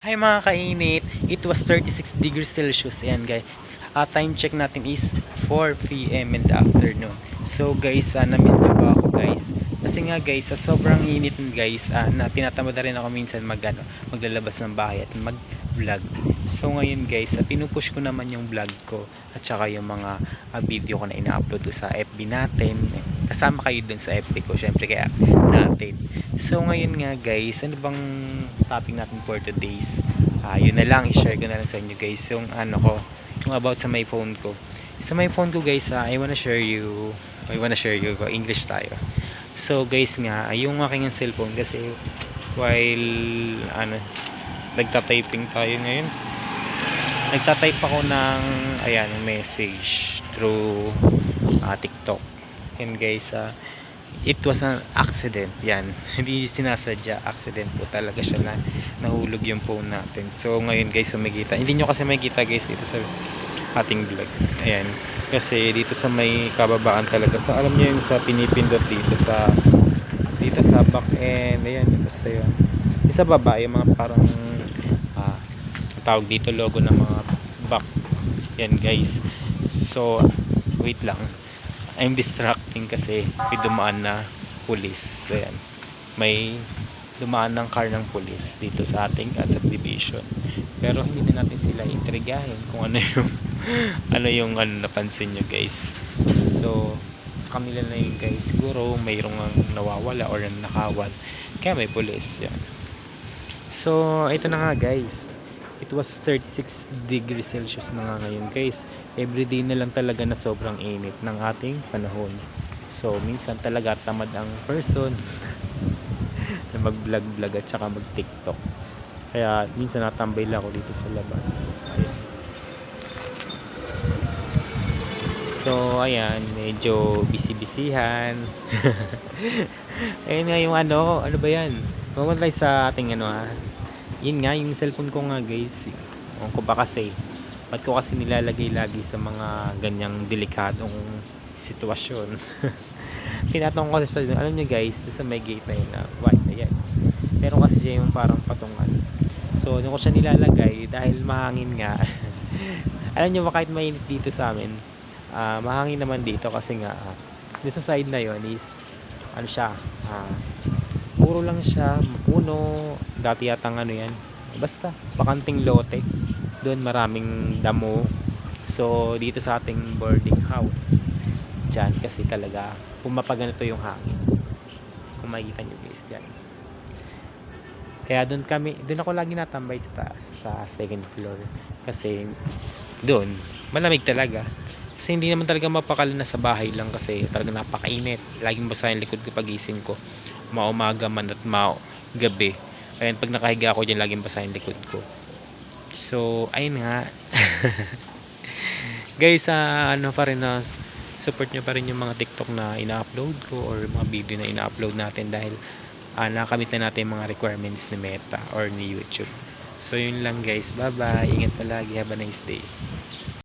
Hi mga kainit, it was 36 degrees Celsius. Ayan guys, time check natin is 4 PM in the afternoon. So guys, na-miss nyo ba ako guys? Kasi nga guys, sa sobrang init guys, na tinatamad na rin ako minsan maglalabas ng bahay at mag-vlog. So ngayon guys, pinupush ko naman yung vlog ko at saka yung mga video ko na ina-upload ko sa FB natin. Kasama kayo dun sa FB ko, syempre kaya natin. So ngayon nga guys, ano bang topic natin for today's? Yun na lang, i-share ko na lang sa inyo guys yung yung about sa my phone ko. Sa my phone ko guys, I wanna share you English tayo. So guys nga, yung aking cellphone kasi while nagta-typing tayo ngayon, nagta-type ako ng message through TikTok. And guys, it was an accident yan. Hindi sinasadya, accident po talaga siya na nahulog yung phone natin. So ngayon guys, makikita, hindi nyo kasi makikita guys dito sa ating vlog. Ayan, kasi dito sa may kababaan talaga, sa alam nyo yung sa pinipindot dito sa back end, ayan, basta yun sa baba, yung mga parang tawag dito logo ng mga back yan guys. So wait lang, I'm distracting kasi may dumaan na pulis. Ayan, may dumaan ng car ng pulis dito sa ating subdivision, pero hindi na natin sila intrigahin kung ano yung napansin nyo guys. So sa kanila na yun guys, siguro mayroong nawawala or nakawal kaya may pulis yan. So ito na nga guys, it was 36 degrees Celsius na nga ngayon guys. Everyday na lang talaga na sobrang init ng ating panahon. So minsan talaga tamad ang person na mag-vlog at saka mag-TikTok. Kaya minsan natambay lang ako dito sa labas. Ayan. So ayan, medyo busy-busyhan. Ayun nga yung ano ba yan? Mamatay sa ating yun nga, yung cellphone ko nga guys. Ewan ko ba kasi, ba't ko kasi nilalagay lagi sa mga ganyang delikadong sitwasyon. Tinatanong ko sa alam nyo guys, sa may gate na yun na white, ayan. Pero kasi siya yung parang patungan. So doon ko siya nilalagay dahil mahangin nga. Alam nyo ba, kahit mainit dito sa amin, mahangin naman dito kasi nga dito sa side na yon is puro lang siya puno. Dati yatang yan, basta bakanting lote, doon maraming damo. So dito sa ating boarding house dyan kasi talaga pumapaganito yung hangin, kung makikita nyo guys dyan. Kaya doon ako lagi natambay sa taas, sa second floor, kasi doon malamig talaga. Kasi hindi naman talaga mapakali na sa bahay lang kasi talaga napakainit. Laging basa yung likod ko pagising ko, maumaga man at gabi. Ayan, pag nakahiga ako dyan, laging basa yung likod ko. So ayun nga. Guys, pa rin support nyo pa rin yung mga TikTok na ina-upload ko or mga video na ina-upload natin dahil nakamit na natin yung mga requirements ni Meta or ni YouTube. So yun lang guys, bye bye, ingat palagi, have a nice day.